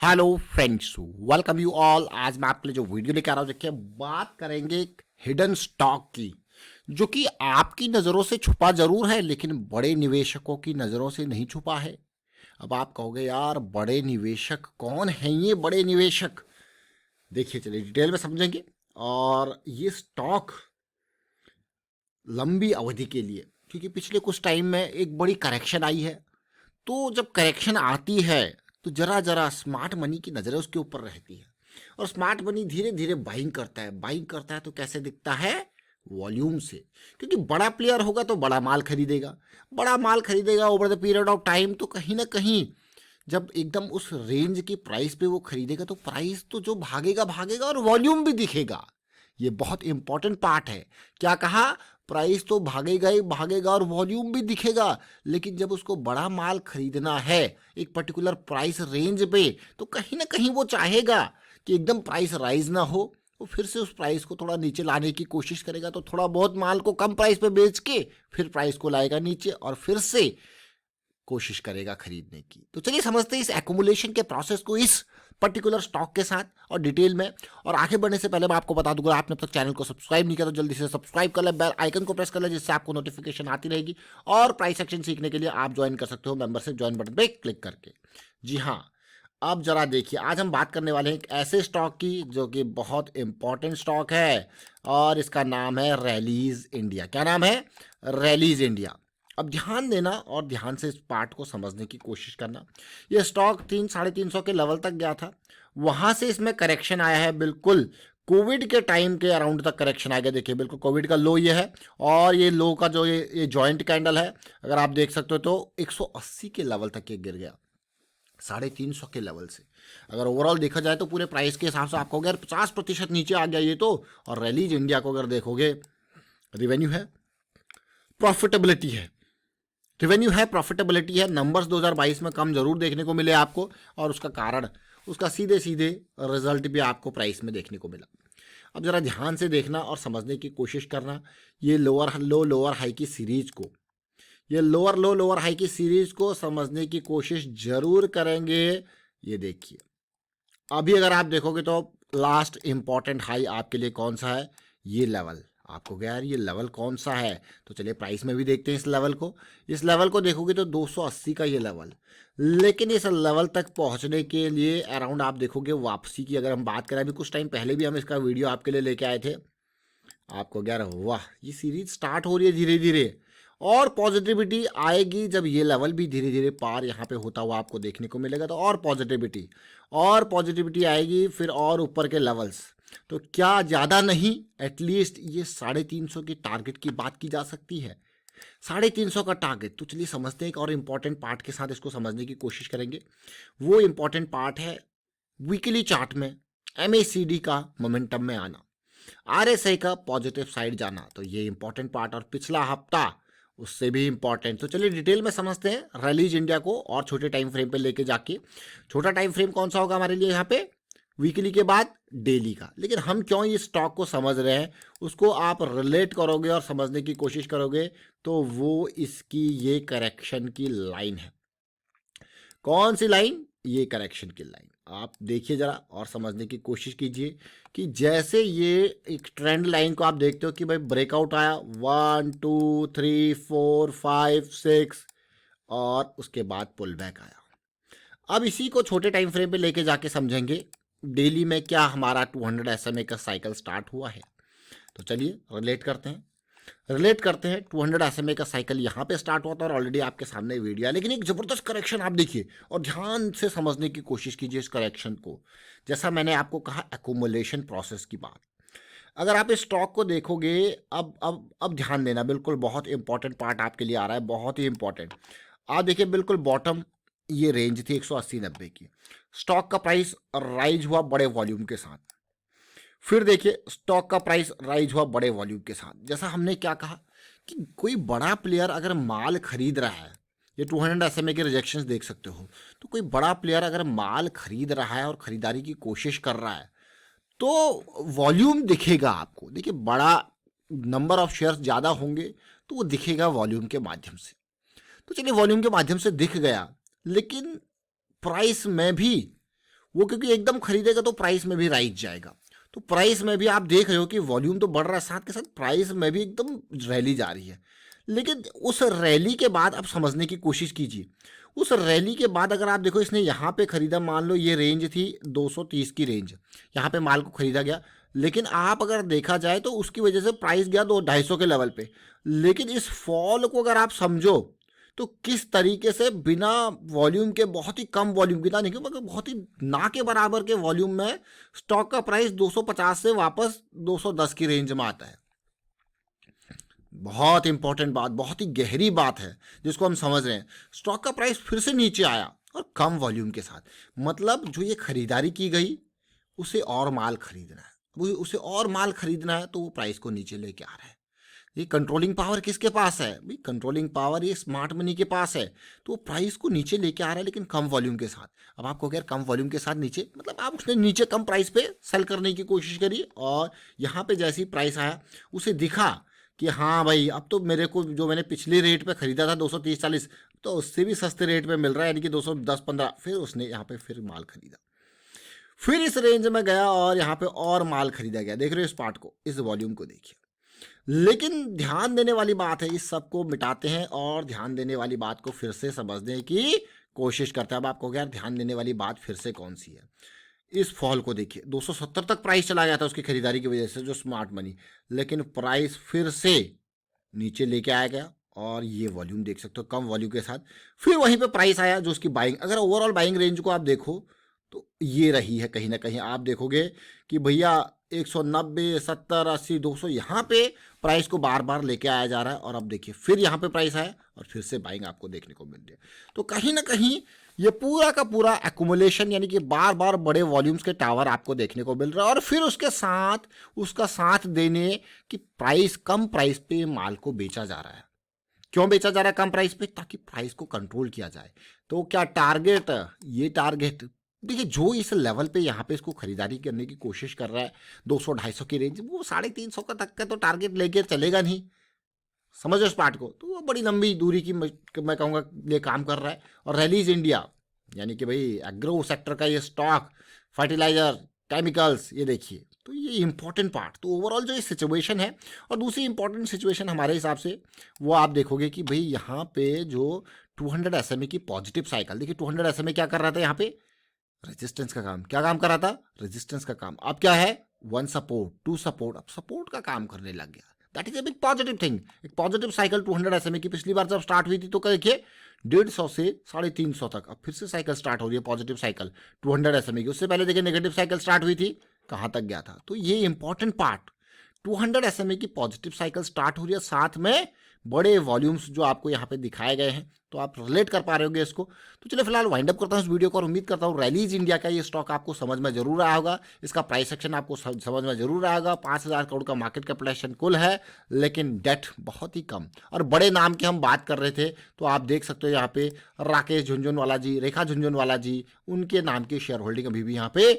Hello friends, welcome you all. आज मैं आपके लिए जो वीडियो लेकर आ रहा हूँ, देखिए बात करेंगे एक हिडन स्टॉक की, जो कि आपकी नज़रों से छुपा जरूर है लेकिन बड़े निवेशकों की नज़रों से नहीं छुपा है। अब आप कहोगे यार बड़े निवेशक कौन हैं ये बड़े निवेशक? देखिए चलिए डिटेल में समझेंगे। और ये स्टॉक लंबी अवधि के लिए, क्योंकि पिछले कुछ टाइम में एक बड़ी करेक्शन आई है, तो जब करेक्शन आती है तो जरा जरा स्मार्ट मनी की नज़रें उसके ऊपर रहती है। और स्मार्ट मनी धीरे धीरे बाइंग करता है। बाइंग करता है तो कैसे दिखता है? वॉल्यूम से। क्योंकि बड़ा प्लेयर होगा तो बड़ा माल खरीदेगा। बड़ा माल खरीदेगा over the period of time, तो कहीं ना कहीं जब एकदम उस रेंज की प्राइस पे वो खरीदेगा तो प्राइस तो जो भागेगा भागेगा और वॉल्यूम भी दिखेगा। ये बहुत इंपॉर्टेंट पार्ट है। क्या कहा? प्राइस तो भागेगा ही भागेगा और वॉल्यूम भी दिखेगा। लेकिन जब उसको बड़ा माल खरीदना है एक पर्टिकुलर प्राइस रेंज पे, तो कहीं ना कहीं वो चाहेगा कि एकदम प्राइस राइज ना हो। वो फिर से उस प्राइस को थोड़ा नीचे लाने की कोशिश करेगा, तो थोड़ा बहुत माल को कम प्राइस पे बेच के फिर प्राइस को लाएगा नीचे और फिर से कोशिश करेगा खरीदने की। तो चलिए समझते हैं इस एक्यूमुलेशन के प्रोसेस को इस पर्टिकुलर स्टॉक के साथ और डिटेल में। और आगे बढ़ने से पहले मैं आपको बता दूंगा, आपने अब तक चैनल को सब्सक्राइब नहीं किया तो जल्दी से सब्सक्राइब कर ले, बेल आइकन को प्रेस कर ले, जिससे आपको नोटिफिकेशन आती रहेगी। और प्राइस एक्शन सीखने के लिए आप ज्वाइन कर सकते हो मेंबरशिप ज्वाइन बटन पे क्लिक करके। जी हाँ, अब जरा देखिए, आज हम बात करने वाले हैं एक ऐसे स्टॉक की जो कि बहुत इंपॉर्टेंट स्टॉक है, और इसका नाम है रैलीज इंडिया। क्या नाम है? Rallies India. अब ध्यान देना और ध्यान से इस पार्ट को समझने की कोशिश करना। ये स्टॉक 300-350 के लेवल तक गया था, वहां से इसमें करेक्शन आया है। बिल्कुल कोविड के टाइम के अराउंड तक करेक्शन आ गया। देखिए बिल्कुल कोविड का लो ये है, और ये लो का जो ये जॉइंट कैंडल है, अगर आप देख सकते हो तो 180 के लेवल तक ये गिर गया, 350 के लेवल से। अगर ओवरऑल देखा जाए तो पूरे प्राइस के हिसाब से आपको अगर 50% नीचे आ गया ये तो। और रैलीज इंडिया को अगर देखोगे, रिवेन्यू है, प्रॉफिटेबिलिटी है, रिवेन्यू है, प्रॉफिटेबिलिटी है। नंबर्स 2022 में कम जरूर देखने को मिले आपको, और उसका कारण उसका सीधे सीधे रिजल्ट भी आपको प्राइस में देखने को मिला। अब जरा ध्यान से देखना और समझने की कोशिश करना। ये लोअर लो लोअर हाई की सीरीज को, ये लोअर लो लोअर हाई की सीरीज को समझने की कोशिश जरूर करेंगे। ये देखिए, अभी अगर आप देखोगे तो लास्ट इंपॉर्टेंट हाई आपके लिए कौन सा है? ये लेवल। आपको क्या यार ये लेवल कौन सा है? तो चलिए प्राइस में भी देखते हैं इस लेवल को। इस लेवल को देखोगे तो 280 का ये लेवल। लेकिन इस लेवल तक पहुंचने के लिए अराउंड आप देखोगे वापसी की अगर हम बात करें, अभी कुछ टाइम पहले भी हम इसका वीडियो आपके लिए लेके आए थे। आपको क्या रहा, वाह ये सीरीज स्टार्ट हो रही है धीरे धीरे, और पॉजिटिविटी आएगी जब ये लेवल भी धीरे धीरे पार यहाँ पे होता हुआ आपको देखने को मिलेगा। तो और पॉजिटिविटी आएगी, फिर और ऊपर के लेवल्स। तो क्या ज़्यादा नहीं, एटलीस्ट ये 350 की टारगेट की बात की जा सकती है। 350 का टारगेट। तो चलिए समझते हैं एक और इम्पॉर्टेंट पार्ट के साथ इसको समझने की कोशिश करेंगे। वो इम्पॉर्टेंट पार्ट है वीकली चार्ट में एमएसीडी का मोमेंटम में आना, आरएसआई का पॉजिटिव साइड जाना। तो ये इंपॉर्टेंट पार्ट, और पिछला हफ्ता उससे भी इंपॉर्टेंट। तो चलिए डिटेल में समझते हैं रैलीज इंडिया को, और छोटे टाइम फ्रेम पे लेके जाके। छोटा टाइम फ्रेम कौन सा होगा हमारे लिए यहाँ पे? वीकली के बाद डेली का। लेकिन हम क्यों ये स्टॉक को समझ रहे हैं, उसको आप रिलेट करोगे और समझने की कोशिश करोगे तो वो इसकी ये करेक्शन की लाइन है। कौन सी लाइन? ये करेक्शन की लाइन। आप देखिए जरा और समझने की कोशिश कीजिए कि जैसे ये एक ट्रेंड लाइन को आप देखते हो कि भाई ब्रेकआउट आया 1 2 3 4 5 6, और उसके बाद पुल बैक आया। अब इसी को छोटे टाइम फ्रेम पे लेके जाके समझेंगे। डेली में क्या हमारा 200 SMA का साइकिल स्टार्ट हुआ है, तो चलिए रिलेट करते हैं 200 SMA का साइकिल यहाँ पे स्टार्ट हुआ था, और ऑलरेडी आपके सामने वीडियो है। लेकिन एक ज़बरदस्त करेक्शन आप देखिए और ध्यान से समझने की कोशिश कीजिए इस करेक्शन को। जैसा मैंने आपको कहा एक्यूमुलेशन प्रोसेस की बात, अगर आप इस स्टॉक को देखोगे, अब ध्यान देना, बिल्कुल बहुत इंपॉर्टेंट पार्ट आपके लिए आ रहा है, बहुत ही इंपॉर्टेंट। आप देखिए बिल्कुल बॉटम ये रेंज थी 180-90 की। स्टॉक का प्राइस राइज हुआ बड़े वॉल्यूम के साथ। फिर देखिए स्टॉक का प्राइस राइज हुआ बड़े वॉल्यूम के साथ। जैसा हमने क्या कहा कि कोई बड़ा प्लेयर अगर माल खरीद रहा है, ये 200 SMA के रिजेक्शंस देख सकते हो, तो कोई बड़ा प्लेयर अगर माल खरीद रहा है और खरीदारी की कोशिश कर रहा है तो वॉल्यूम दिखेगा आपको। देखिए बड़ा नंबर ऑफ शेयर्स ज़्यादा होंगे तो वो दिखेगा वॉल्यूम के माध्यम से। तो चलिए वॉल्यूम के माध्यम से दिख गया, लेकिन प्राइस में भी वो क्योंकि एकदम खरीदेगा तो प्राइस में भी राइज जाएगा। तो प्राइस में भी आप देख रहे हो कि वॉल्यूम तो बढ़ रहा है, साथ के साथ प्राइस में भी एकदम रैली जा रही है। लेकिन उस रैली के बाद आप समझने की कोशिश कीजिए, उस रैली के बाद अगर आप देखो इसने यहाँ पे खरीदा, मान लो ये रेंज थी 230 की रेंज, यहाँ पे माल को खरीदा गया, लेकिन आप अगर देखा जाए तो उसकी वजह से प्राइस गया 200-250 के लेवल पे। लेकिन इस फॉल को अगर आप समझो तो किस तरीके से बिना वॉल्यूम के, बहुत ही कम वॉल्यूम की, नहीं मगर बहुत ही ना के बराबर के वॉल्यूम में स्टॉक का प्राइस 250 से वापस 210 की रेंज में आता है। बहुत इंपॉर्टेंट बात, बहुत ही गहरी बात है जिसको हम समझ रहे हैं। स्टॉक का प्राइस फिर से नीचे आया और कम वॉल्यूम के साथ, मतलब जो ये खरीदारी की गई उसे और माल खरीदना है, उसे और माल खरीदना है, तो वो प्राइस को नीचे लेके आ रहा है। ये कंट्रोलिंग पावर किसके पास है भाई? कंट्रोलिंग पावर ये स्मार्ट मनी के पास है। तो वो प्राइस को नीचे लेके आ रहा है लेकिन कम वॉल्यूम के साथ। अब आपको अगर कम वॉल्यूम के साथ नीचे, मतलब आप उसने नीचे कम प्राइस पे सेल करने की कोशिश करी और यहाँ पे जैसी प्राइस आया उसे दिखा कि हाँ भाई अब तो मेरे को जो मैंने पिछले रेट पे खरीदा था 230-40, तो उससे भी सस्ते रेट पे मिल रहा है, यानी कि 210-15, फिर उसने यहाँ पे फिर माल खरीदा, फिर इस रेंज में गया और यहाँ पे और माल खरीदा गया। देख रहे हो इस पार्ट को, इस वॉल्यूम को देखिए। लेकिन ध्यान देने वाली बात है, इस सब को मिटाते हैं और ध्यान देने वाली बात को फिर से समझने की कोशिश करते हैं। अब आपको यार ध्यान देने वाली बात फिर से कौन सी है? इस फॉल को देखिए, 270 तक प्राइस चला गया था उसकी खरीदारी की वजह से, जो स्मार्ट मनी, लेकिन प्राइस फिर से नीचे लेके आया गया और ये वॉल्यूम देख सकते हो कम वॉल्यूम के साथ, फिर वहीं पे प्राइस आया जो उसकी बाइंग, अगर ओवरऑल बाइंग रेंज को आप देखो तो ये रही है। कहीं ना कहीं आप देखोगे कि भैया 190, 70, 80, 200 यहाँ पे प्राइस को बार बार लेके आया जा रहा है, और अब देखिए फिर यहाँ पे प्राइस आया और फिर से बाइंग आपको देखने को मिल रही है। तो कहीं ना कहीं ये पूरा का पूरा एक्यूमुलेशन, यानी कि बार बार बड़े वॉल्यूम्स के टावर आपको देखने को मिल रहा है, और फिर उसके साथ उसका साथ देने कि प्राइस, कम प्राइस पे माल को बेचा जा रहा है। क्यों बेचा जा रहा है कम प्राइस पे? ताकि प्राइस को कंट्रोल किया जाए। तो क्या टारगेट, ये टारगेट देखिए, जो इस लेवल पे यहाँ पे इसको खरीदारी करने की कोशिश कर रहा है 200-250 की रेंज, वो 350 का तक का तो टारगेट लेके चलेगा नहीं, समझो इस पार्ट को। तो वो बड़ी लंबी दूरी की मैं कहूँगा ये काम कर रहा है। और रैलीज इंडिया, यानी कि भाई एग्रो सेक्टर का ये स्टॉक, फर्टिलाइजर, केमिकल्स, ये देखिए, तो ये इंपॉर्टेंट पार्ट। तो ओवरऑल जो ये सिचुएशन है, और दूसरी इंपॉर्टेंट सिचुएशन हमारे हिसाब से वो आप देखोगे कि भाई यहाँ पे जो 200 SMA की पॉजिटिव साइकिल, देखिए 200 SMA क्या कर रहा था यहाँ पे? रेजिस्टेंस का काम। क्या काम कर रहा था? रेजिस्टेंस का काम। अब क्या है? 1 सपोर्ट, 2 सपोर्ट, अब सपोर्ट का काम करने लग गया। That is a big positive thing. एक पॉजिटिव साइकिल 200 SMA की पिछली बार जब स्टार्ट हुई थी तो देखिए 150 से 350 तक, अब फिर से साइकिल स्टार्ट हो रही है पॉजिटिव साइकिल 200 SMA की। उससे पहले देखिए नेगेटिव साइकिल स्टार्ट हुई थी, कहाँ तक गया था। तो ये इंपॉर्टेंट पार्ट, 200 SMA की पॉजिटिव साइकिल स्टार्ट हो रही है, साथ में बड़े वॉल्यूम्स जो आपको यहाँ पे दिखाए गए हैं, तो आप रिलेट कर पा रहे होगे इसको। तो चलिए फिलहाल वाइंड अप करता हूँ इस वीडियो को, और उम्मीद करता हूँ रैलीज इंडिया का ये स्टॉक आपको समझ में जरूर आया होगा, इसका प्राइस सेक्शन आपको समझ में जरूर आया होगा। 5,000 करोड़ का मार्केट कैपिटलाइजेशन कुल है, लेकिन डेट बहुत ही कम, और बड़े नाम की हम बात कर रहे थे तो आप देख सकते हो यहाँ पे राकेश झुनझुनवाला जी, रेखा झुनझुनवाला जी, उनके नाम की शेयर होल्डिंग अभी भी यहाँ पे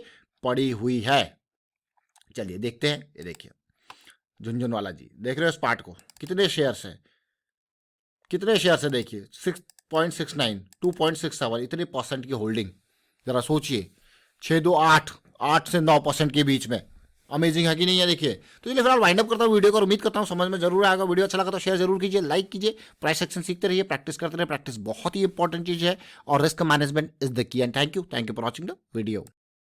पड़ी हुई है। चलिए देखते हैं, ये देखिए झुनझुनवाला जी, देख रहे हो इस पार्ट को, कितने शेयर्स हैं, कितने शेयर्स है देखिए, 6.69, 2.67, इतने परसेंट की होल्डिंग। जरा सोचिए, 628, 8 से 9% के बीच में। अमेजिंग है कि नहीं है? देखिए। तो चलिए फिलहाल वाइंड अप करता हूँ वीडियो को, और उम्मीद करता हूँ समझ में जरूर आएगा। वीडियो अच्छा लगा तो शेयर जरूर कीजिए, लाइक कीजिए, प्राइस सेक्शन सीखते रहिए, प्रैक्टिस करते रहिए। प्रैक्टिस बहुत ही इंपॉर्टेंट चीज है, और risk management is the key. And thank you for watching the video.